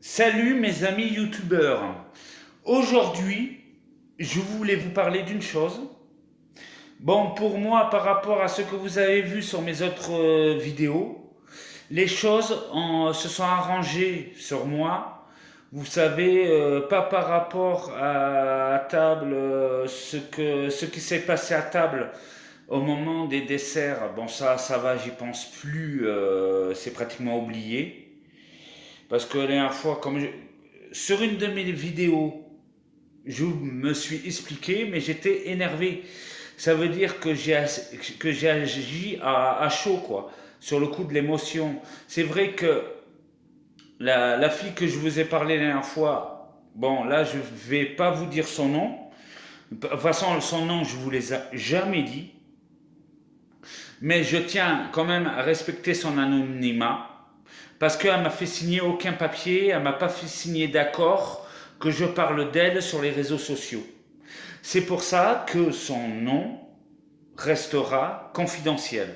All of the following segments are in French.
Salut mes amis youtubeurs. Aujourd'hui, je voulais vous parler d'une chose. Bon, pour moi, par rapport à ce que vous avez vu sur mes autres vidéos, les choses se sont arrangées sur moi. Vous savez, pas par rapport à table, ce qui s'est passé à table au moment des desserts. Bon, ça va, j'y pense plus, c'est pratiquement oublié. Parce que la dernière fois, sur une de mes vidéos, je me suis expliqué, mais j'étais énervé. Ça veut dire que j'ai agi à chaud, quoi, sur le coup de l'émotion. C'est vrai que la fille que je vous ai parlé la dernière fois, bon, là, je vais pas vous dire son nom. De toute façon, son nom, je vous l'ai jamais dit. Mais je tiens quand même à respecter son anonymat. Parce qu'elle m'a fait signer aucun papier, elle m'a pas fait signer d'accord que je parle d'elle sur les réseaux sociaux. C'est pour ça que son nom restera confidentiel.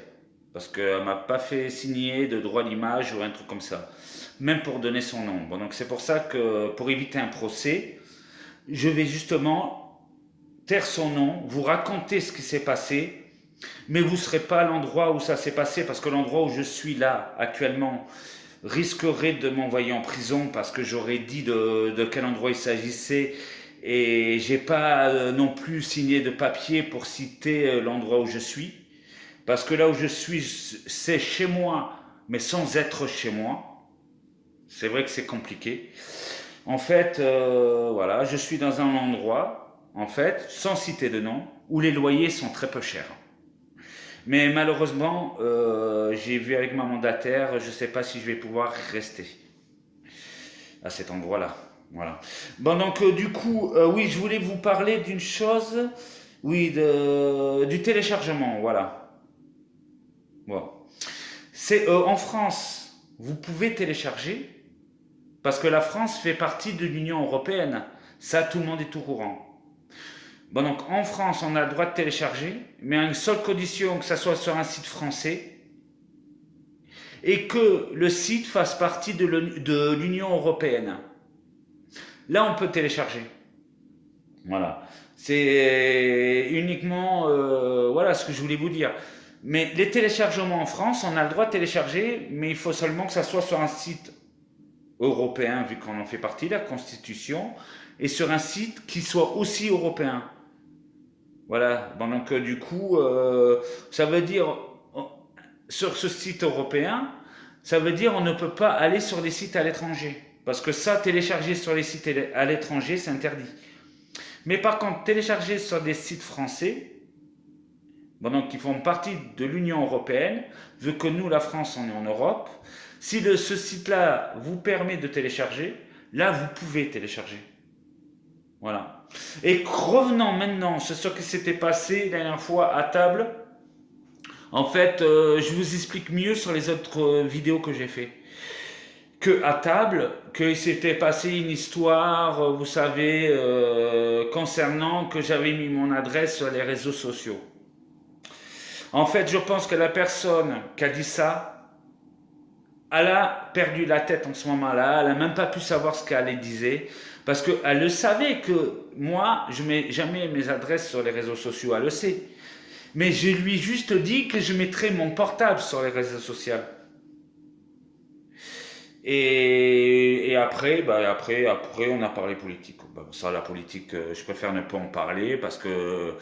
Parce qu'elle m'a pas fait signer de droit d'image ou un truc comme ça. Même pour donner son nom. Bon, donc c'est pour ça que, pour éviter un procès, je vais justement taire son nom, vous raconter ce qui s'est passé, mais vous ne serez pas à l'endroit où ça s'est passé, parce que l'endroit où je suis là, actuellement, risquerait de m'envoyer en prison parce que j'aurais dit de quel endroit il s'agissait et j'ai pas non plus signé de papier pour citer l'endroit où je suis. Parce que là où je suis, c'est chez moi, mais sans être chez moi. C'est vrai que c'est compliqué. En fait, voilà, je suis dans un endroit, en fait, sans citer de nom, où les loyers sont très peu chers. Mais malheureusement, j'ai vu avec ma mandataire, je ne sais pas si je vais pouvoir rester à cet endroit-là. Voilà. Bon, donc du coup, oui, je voulais vous parler d'une chose, oui, du téléchargement, voilà. Bon. C'est en France, vous pouvez télécharger parce que la France fait partie de l'Union européenne. Ça, tout le monde est au courant. Bon, donc en France, on a le droit de télécharger, mais à une seule condition que ça soit sur un site français et que le site fasse partie de l'Union européenne. Là, on peut télécharger. Voilà. C'est uniquement voilà ce que je voulais vous dire. Mais les téléchargements en France, on a le droit de télécharger, mais il faut seulement que ça soit sur un site européen, vu qu'on en fait partie, la Constitution, et sur un site qui soit aussi européen. Voilà. Bon, donc du coup, ça veut dire sur ce site européen, ça veut dire on ne peut pas aller sur des sites à l'étranger. Parce que ça, télécharger sur les sites à l'étranger, c'est interdit. Mais par contre, télécharger sur des sites français, bon, donc qui font partie de l'Union européenne, vu que nous, la France, on est en Europe, si ce site-là vous permet de télécharger, là, vous pouvez télécharger. Voilà. Et revenons maintenant sur ce qui s'était passé la dernière fois à table. En fait, je vous explique mieux sur les autres vidéos que j'ai fait. Que à table, qu'il s'était passé une histoire, vous savez, concernant que j'avais mis mon adresse sur les réseaux sociaux. En fait, je pense que la personne qui a dit ça, elle a perdu la tête en ce moment-là. Elle n'a même pas pu savoir ce qu'elle disait. Parce qu'elle le savait que moi, je ne mets jamais mes adresses sur les réseaux sociaux. Elle le sait. Mais je lui ai juste dit que je mettrais mon portable sur les réseaux sociaux. Et après, après, on a parlé politique. Bah, ça, la politique, je préfère ne pas en parler parce que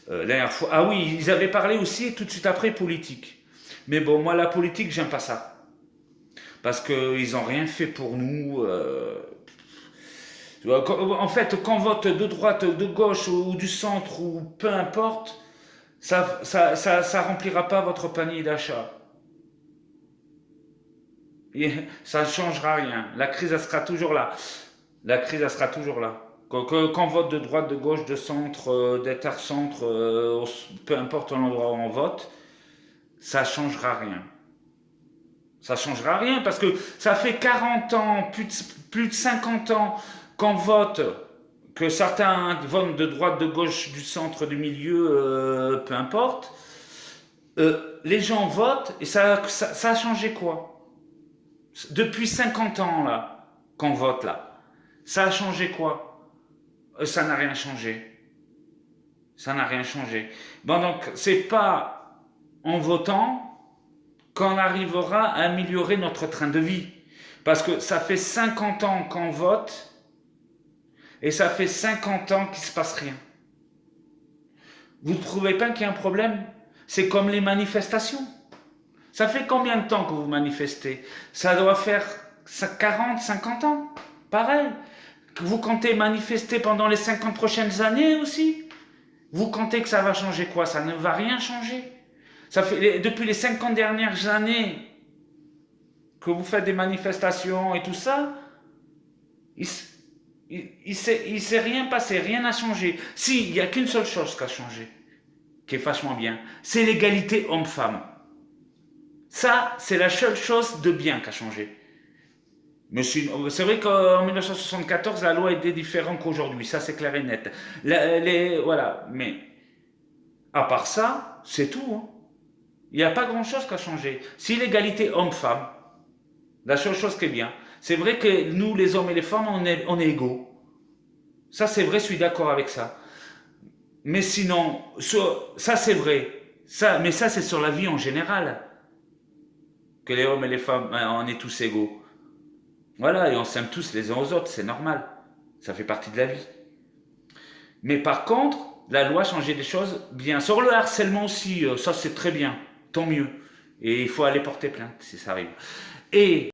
la dernière fois. Ah oui, ils avaient parlé aussi tout de suite après politique. Mais bon, moi, la politique, j'aime pas ça. Parce qu'ils n'ont rien fait pour nous. En fait, qu'on vote de droite, de gauche ou du centre ou peu importe, ça remplira pas votre panier d'achat. Et ça ne changera rien. La crise, elle sera toujours là. La crise, elle sera toujours là. Qu'on vote de droite, de gauche, de centre, d'inter-centre, peu importe l'endroit où on vote, ça ne changera rien. Ça ne changera rien parce que ça fait 40 ans, plus de 50 ans qu'on vote, que certains votent de droite, de gauche, du centre, du milieu, peu importe. Les gens votent et ça a changé quoi depuis 50 ans là. qu'on vote là. Ça a changé quoi? Ça n'a rien changé. Ça n'a rien changé. Bon, donc, c'est pas en votant qu'on arrivera à améliorer notre train de vie. Parce que ça fait 50 ans qu'on vote et ça fait 50 ans qu'il ne se passe rien. Vous ne trouvez pas qu'il y a un problème? C'est comme les manifestations. Ça fait combien de temps que vous manifestez? Ça doit faire 40, 50 ans. Pareil. Vous comptez manifester pendant les 50 prochaines années aussi? Vous comptez que ça va changer quoi? Ça ne va rien changer. Ça fait, depuis les 50 dernières années que vous faites des manifestations et tout ça, il s'est rien passé, rien n'a changé. Si, il n'y a qu'une seule chose qui a changé, qui est vachement bien, c'est l'égalité homme-femme. Ça, c'est la seule chose de bien qui a changé. Mais c'est vrai qu'en 1974, la loi était différente qu'aujourd'hui, ça c'est clair et net. Voilà, mais à part ça, c'est tout. Hein. Il n'y a pas grand-chose qui a changé. Si l'égalité homme-femme, la seule chose qui est bien, c'est vrai que nous, les hommes et les femmes, on est égaux. Ça c'est vrai, je suis d'accord avec ça. Mais sinon, ça c'est vrai. Mais ça c'est sur la vie en général. Que les hommes et les femmes, on est tous égaux. Voilà, et on s'aime tous les uns aux autres, c'est normal. Ça fait partie de la vie. Mais par contre, la loi changeait des choses bien. Sur le harcèlement aussi, ça c'est très bien, tant mieux. Et il faut aller porter plainte si ça arrive. Et